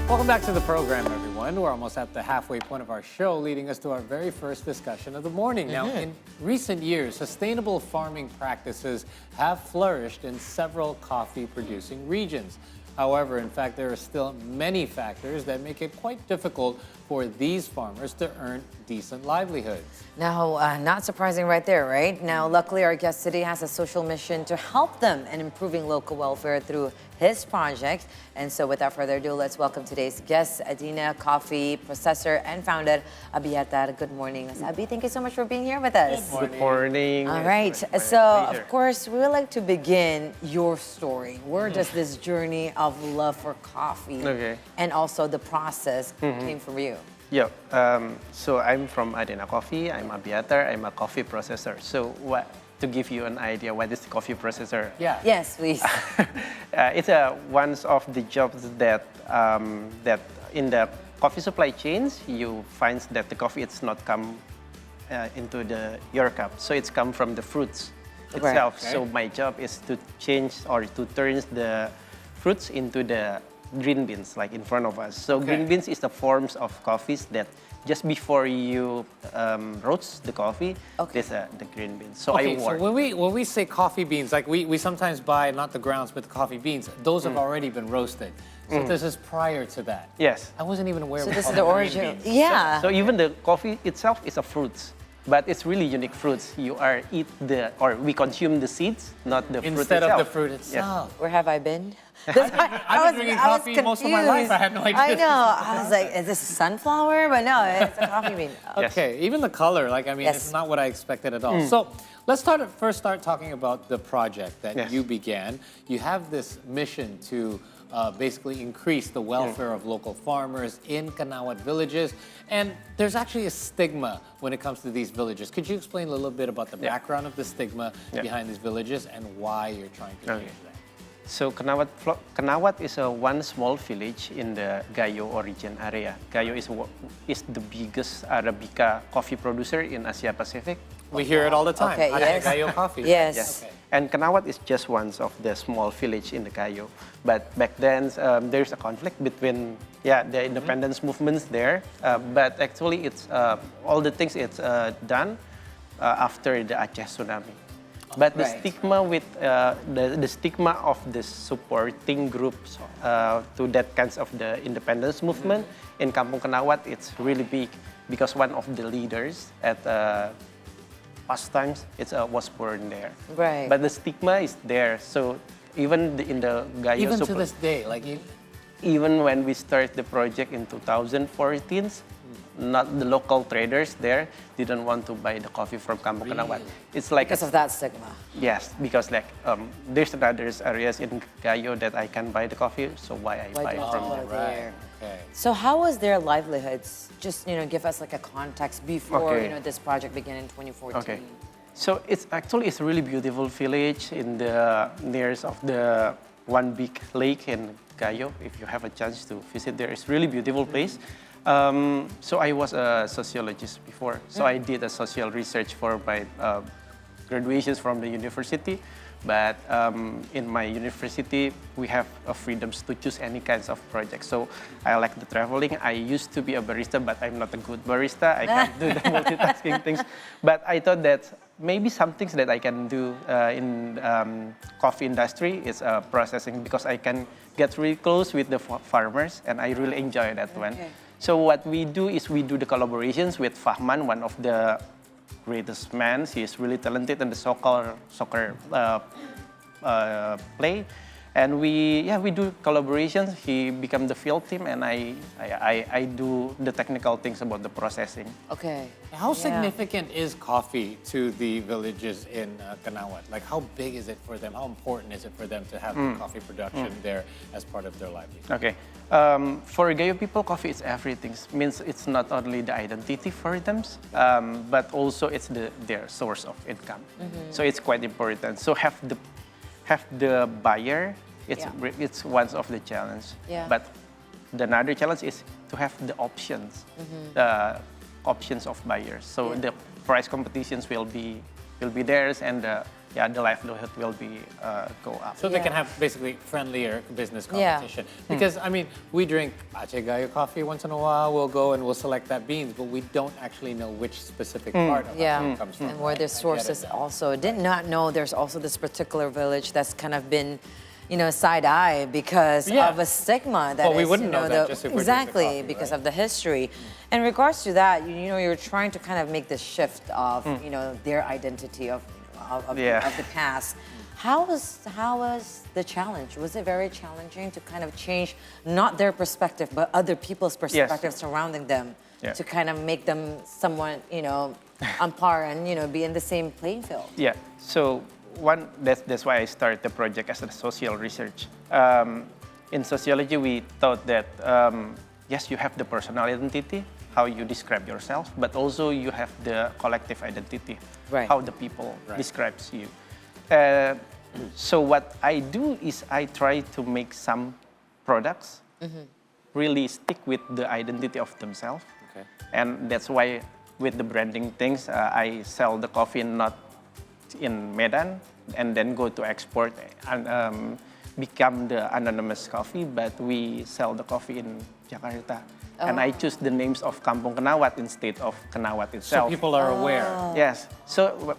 Welcome back to the program, everyone. We're almost at the halfway point of our show, leading us to our very first discussion of the morning. Now, in recent years, sustainable farming practices have flourished in several coffee-producing regions. However, in fact, there are still many factors that make it quite difficult for these farmers to earn decent livelihoods. Now, not surprising right there, right? Now, luckily, our guest today has a social mission to help them in improving local welfare through his project. And so without further ado, let's welcome today's guest, Adina Coffe, processor and founder, Abyatar. Good morning, Ms. Abi. Thank you so much for being here with us. Good morning. All right. So, of course, we would like to begin your story. Where does this journey of love for coffee and also the process came from you? Yeah. So I'm from Adina Coffe. I'm Abyatar. I'm a coffee processor. So to give you an idea, what is the coffee processor? Yeah. Yes, please. It's one of the jobs that that in the coffee supply chains you find that the coffee it's not come into your cup, so it's come from the fruits itself. Okay. So my job is to change or to turn the fruits into the green beans, like in front of us. So green beans is the forms of coffees that just before you roast the coffee, there's the green beans. So Okay, I so work. when we say coffee beans, like we sometimes buy not the grounds but the coffee beans, those have already been roasted. So this is prior to that. Yes. I wasn't even aware So of this is green the origin. beans. Yeah. So even the coffee itself is a fruits, but it's really unique fruits. We consume the seeds, not the fruit Instead itself. of the fruit itself. Where have I been? I've been drinking coffee most of my life. I had no idea. I know. I was like, is this a sunflower? But no, it's a coffee bean. Yes. Okay, even the color, like, I mean, it's not what I expected at all. So let's first start talking about the project that you began. You have this mission to basically increase the welfare of local farmers in Kanawat villages. And there's actually a stigma when it comes to these villages. Could you explain a little bit about the background of the stigma behind these villages and why you're trying to change that? So Kanawat is one small village in the Gayo origin area. Gayo is the biggest Arabica coffee producer in Asia Pacific. We hear it all the time. Okay, yes. Gayo coffee. Yes. Yes. And Kanawat is just one of the small village in the Gayo. But back then, there's a conflict between the independence movements there. But actually, it's all the things it's done after the Aceh tsunami. But the stigma with the stigma of the supporting groups to that kinds of the independence movement in Kampung Kanawat, it's really big because one of the leaders at past times was born there. Right. But the stigma is there. So even in the Gayo Even to this day, like even when we start the project in 2014, not the local traders there didn't want to buy the coffee from Kampung Kanawat. It's like Because of that stigma. yes, because like there's other areas in Gayo that I can buy the coffee, so why I buy don't from you there? go there? Okay. So how was their livelihoods? Just, give us like a context before, this project began in 2014. Okay. So it's a really beautiful village in the nearest of the one big lake in Gayo. If you have a chance to visit there, it's really beautiful place. So I was a sociologist before. So I did a social research for my graduations from the university. But in my university, we have freedoms to choose any kinds of projects. So I like the traveling. I used to be a barista, but I'm not a good barista. I can't do the multitasking things. But I thought that maybe some things that I can do in coffee industry is processing, because I can get really close with the farmers, and I really enjoy that one. So what we do is we do the collaborations with Fahman, one of the greatest men. He is really talented in the soccer play, and we do collaborations. He became the field team, and I do the technical things about the processing. Okay. How significant is coffee to the villages in Kanawat? Like, how big is it for them? How important is it for them to have the coffee production there as part of their livelihood? Okay. For Gayo people, coffee is everything. Means it's not only the identity for them, but also it's their source of income. So it's quite important. So have the buyer. It's one of the challenge. But another challenge is to have the options, the options of buyers. So the price competitions will be theirs, and yeah, the livelihood will be go up. So they can have basically friendlier business competition. Because, I mean, we drink Aceh Gayo coffee once in a while. We'll go and we'll select that beans, but we don't actually know which specific part of it comes from. And where their sources also. Did not know there's also this particular village that's kind of been, side-eye because of a stigma that we wouldn't know that just if we're drinking exactly, coffee, because right? of the history. In regards to that, you're trying to kind of make this shift of, their identity of the past. How was the challenge? Was it very challenging to kind of change not their perspective, but other people's perspective surrounding them to kind of make them somewhat, on par and, be in the same playing field? Yeah, so that's why I started the project as a social research. In sociology, we thought that, yes, you have the personal identity, how you describe yourself, but also you have the collective identity, how the people describes you. So what I do is I try to make some products really stick with the identity of themselves. And that's why with the branding things, I sell the coffee not in Medan and then go to export and become the anonymous coffee, but we sell the coffee in Jakarta. And I choose the names of Kampung Kenawat instead of Kenawat itself. So people are aware. Yes. So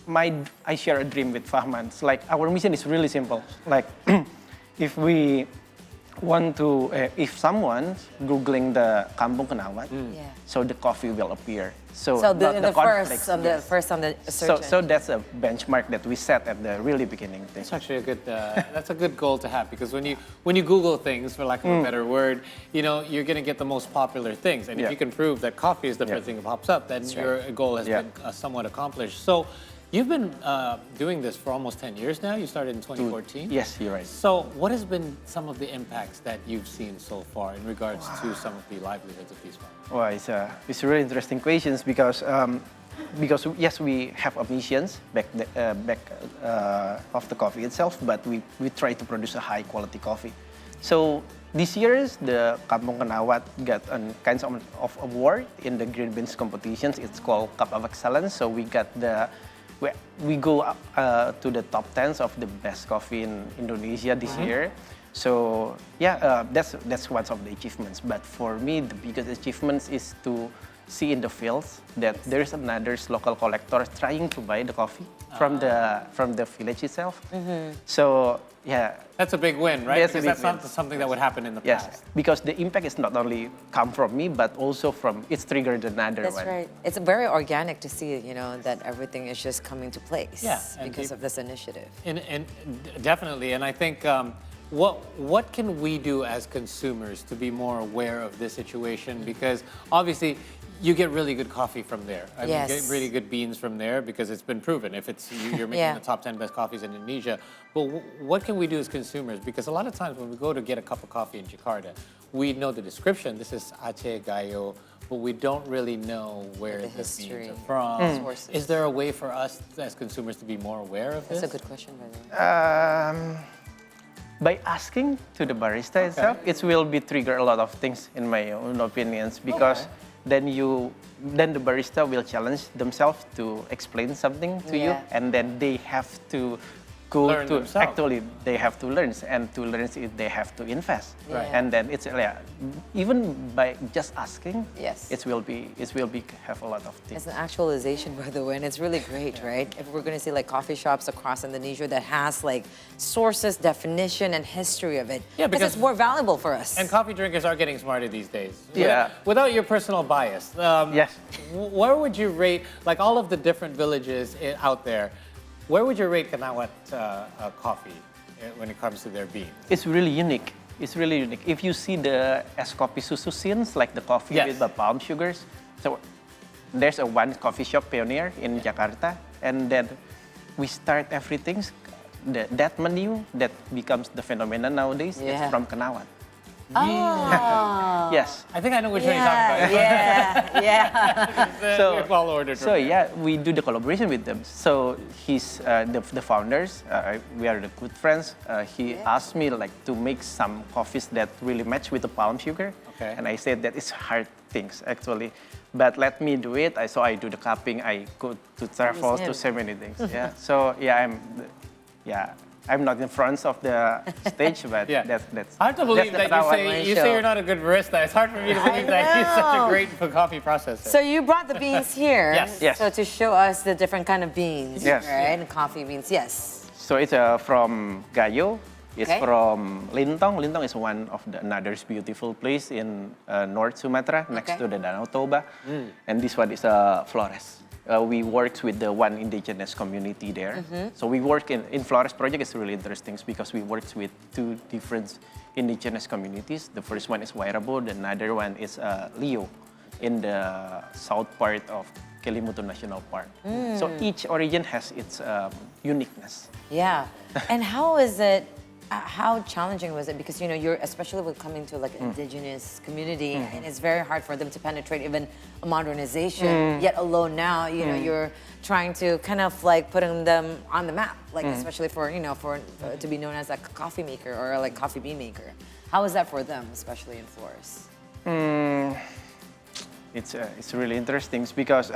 I share a dream with Fahman. It's like our mission is really simple. Like if we want to, if someone Googling the Kampung Kenawat, so the coffee will appear. So the first on the search so that's a benchmark that we set at the really beginning thing. That's actually a good. That's a good goal to have, because when you Google things, for lack of a better word, you're going to get the most popular things, and if you can prove that coffee is the first thing that pops up, then your goal has been somewhat accomplished. So. You've been doing this for almost 10 years now. You started in 2014? Yes, you're right. So what has been some of the impacts that you've seen so far in regards to some of the livelihoods of these farmers? Well, it's really interesting questions because yes, we have emissions back of the coffee itself, but we try to produce a high quality coffee. So this year, the Kampung Kenawat got a kind of award in the green beans competitions. It's called Cup of Excellence. So we got we go up to the top 10s of the best coffee in Indonesia this year. So yeah, that's one of the achievements. But for me, the biggest achievements is to see in the fields that there's another local collector trying to buy the coffee from the village itself. So yeah, that's a big win, right? That's because that's not something that would happen in the past. Yes, because the impact is not only come from me, but also from it's triggered another one. That's right. It's very organic to see, that everything is just coming to place because of this initiative. And definitely, and I think what can we do as consumers to be more aware of this situation? Because obviously, you get really good coffee from there. I mean, you get really good beans from there because it's been proven. If you're making the top 10 best coffees in Indonesia. But what can we do as consumers? Because a lot of times when we go to get a cup of coffee in Jakarta, we know the description. This is Aceh Gayo, but we don't really know where the beans are from. Is there a way for us as consumers to be more aware of this? That's a good question, by the way. By asking to the barista itself, it will be trigger a lot of things in my own opinions, because then the barista will challenge themselves to explain something to you, and then they have to learn themselves. Actually they have to learn, and to learn it they have to invest, and then it's even by just asking, it will be have a lot of things. It's an actualization, by the way, and it's really great, right? If we're going to see like coffee shops across Indonesia that has like sources, definition, and history of it, because it's more valuable for us. And coffee drinkers are getting smarter these days. Yeah. Without your personal bias, where would you rate, like all of the different villages out there, where would you rate Kenawat coffee when it comes to their beans? It's really unique. It's really unique. If you see the es kopi susu scenes, like the coffee with the palm sugars, so there's one coffee shop pioneer in Jakarta, and then we start everything. That menu that becomes the phenomenon nowadays is from Kenawat. Oh. Yes. I think I know which one you're talking about. Yeah. Well ordered. So we do the collaboration with them. So he's the founders. We are the good friends. He asked me like to make some coffees that really match with the palm sugar. And I said that it's hard things actually. but let me do it. So I do the cupping. I go to travel to so many things. Yeah. So I'm not in front of the stage, but that's hard to believe that you say you're not a good barista. It's hard for me to believe that he's such a great coffee processor. So you brought the beans here. Yes. So to show us the different kind of beans, right? And coffee beans, yes. So it's from Gayo. It's from Lintong. Lintong is one of another beautiful place in North Sumatra, next to the Danau Toba. And this one is Flores. We worked with the one indigenous community there. So we work in Flores project is really interesting because we worked with two different indigenous communities. The first one is Wairabo, the another one is Leo in the south part of Kelimutu National Park. So each origin has its uniqueness. Yeah. And how is it, how challenging was it? Because, you know, you're, especially with coming to like indigenous community, and it's very hard for them to penetrate even a modernization, yet alone now, you know, you're trying to kind of like putting them on the map, like especially for, you know, for to be known as like a coffee maker or like coffee bean maker. How is that for them, especially in Flores? It's really interesting because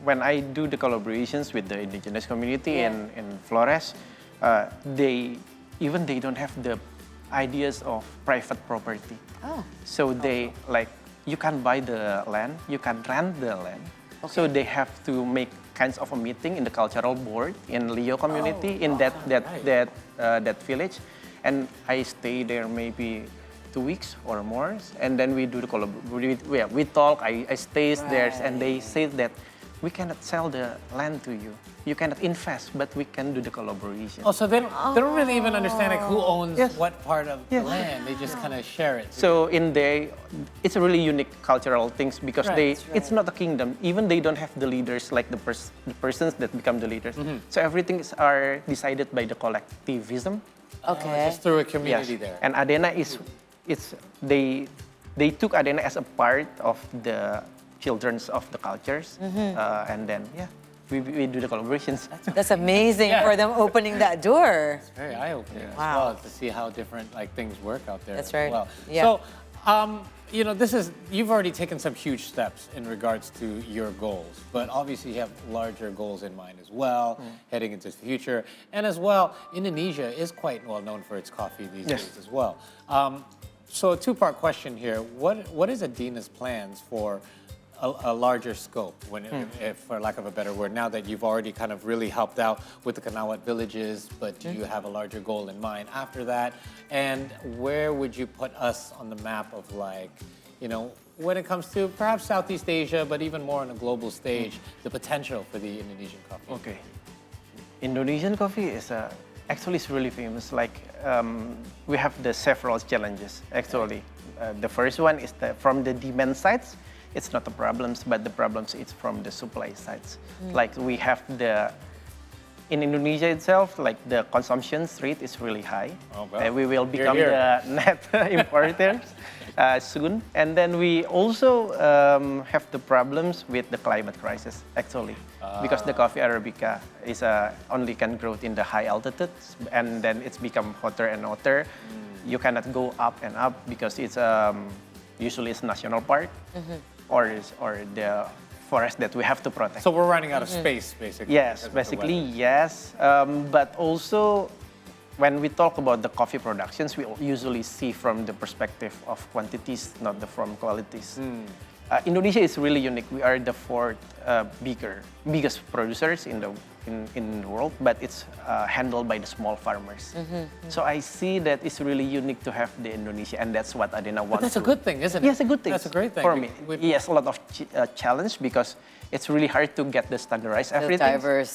when I do the collaborations with the indigenous community in Flores, they don't have the ideas of private property. So they like, you can buy the land, you can rent the land. So they have to make kinds of a meeting in the cultural board in Leo community in that village, and I stay there maybe 2 weeks or more, and then we do the collaboration. We talk. I stay there, and they say that we cannot sell the land to you. You cannot invest, but we can do the collaboration. Oh, so they don't really even understand like who owns what part of the land. They just kind of share it. So it's a really unique cultural things because it's not a kingdom. Even they don't have the leaders like the persons that become the leaders. So everything are decided by the collectivism. Just through a community there. And Adena they took Adena as a part of the children's of the cultures, and then we do the collaborations. That's amazing for them opening that door. It's very eye-opening as well to see how different like things work out there. That's right. As well. Yeah. So, you know, you've already taken some huge steps in regards to your goals, but obviously you have larger goals in mind as well, heading into the future, and as well, Indonesia is quite well known for its coffee these days as well. So a two-part question here: what is Adena's plans for a larger scope, if, for lack of a better word, now that you've already kind of really helped out with the Kanawat villages, but do you have a larger goal in mind after that? And where would you put us on the map of like, you know, when it comes to perhaps Southeast Asia, but even more on a global stage, the potential for the Indonesian coffee? Okay. Indonesian coffee is actually it's really famous. Like we have the several challenges actually. The first one is from the demand sides. It's not the problems, but the problems is from the supply sides. Like we have in Indonesia itself, like the consumption rate is really high. We will become the net importers soon. And then we also have the problems with the climate crisis actually, because the coffee Arabica is only can grow in the high altitudes, and then it's become hotter and hotter. You cannot go up and up because it's usually it's national park. Or the forest that we have to protect. So we're running out of space, basically. Yes, basically, yes. But also, when we talk about the coffee productions, we usually see from the perspective of quantities, not from qualities. Indonesia is really unique. We are the fourth biggest producers in the world, but it's handled by the small farmers. So I see that it's really unique to have the Indonesia, and that's what Adena wants. That's a good thing, isn't it? Yes, a good thing. That's a great thing for me. Yes, a lot of challenge because it's really hard to get the standardized everything. Diverse,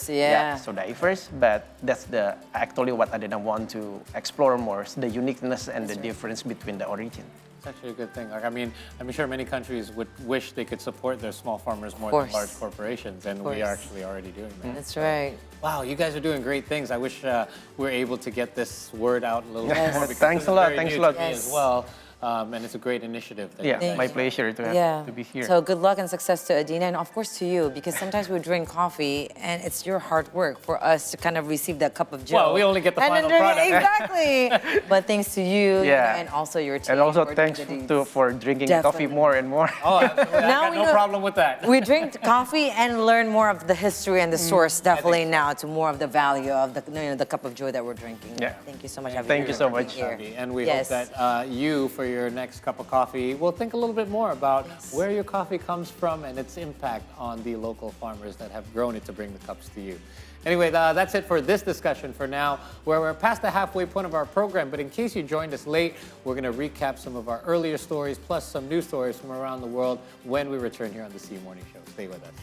so diverse, but that's actually what Adena want to explore more, the uniqueness and the difference between the origin. It's actually a good thing. Like, I mean, I'm sure many countries would wish they could support their small farmers more than large corporations, and we are actually already doing that. That's right. Wow, you guys are doing great things. I wish we were able to get this word out a little bit more. Thanks a lot. Thanks a lot. As well. and it's a great initiative. That Yeah, you my guys- pleasure to be here. So good luck and success to Adina, and of course to you, because sometimes we drink coffee and it's your hard work for us to kind of receive that cup of joe. Well, we only get the And final then- product. Exactly. But thanks to you, Yeah. and also your team. And also for thanks doing for drinking Definitely. coffee more and more. Oh, absolutely. I Now got we no know- problem with that. We drink coffee and learn more of the history and the source, definitely now, to more of the value of the cup of joy that we're drinking. Yeah. Thank you so much. Thank you so for being much. here. And we Yes. hope that you, for your next cup of coffee, will think a little bit more about where your coffee comes from and its impact on the local farmers that have grown it to bring the cups to you. Anyway, that's it for this discussion for now, where we're past the halfway point of our program. But in case you joined us late, we're going to recap some of our earlier stories, plus some new stories from around the world when we return here on the C Morning Show. Stay with us.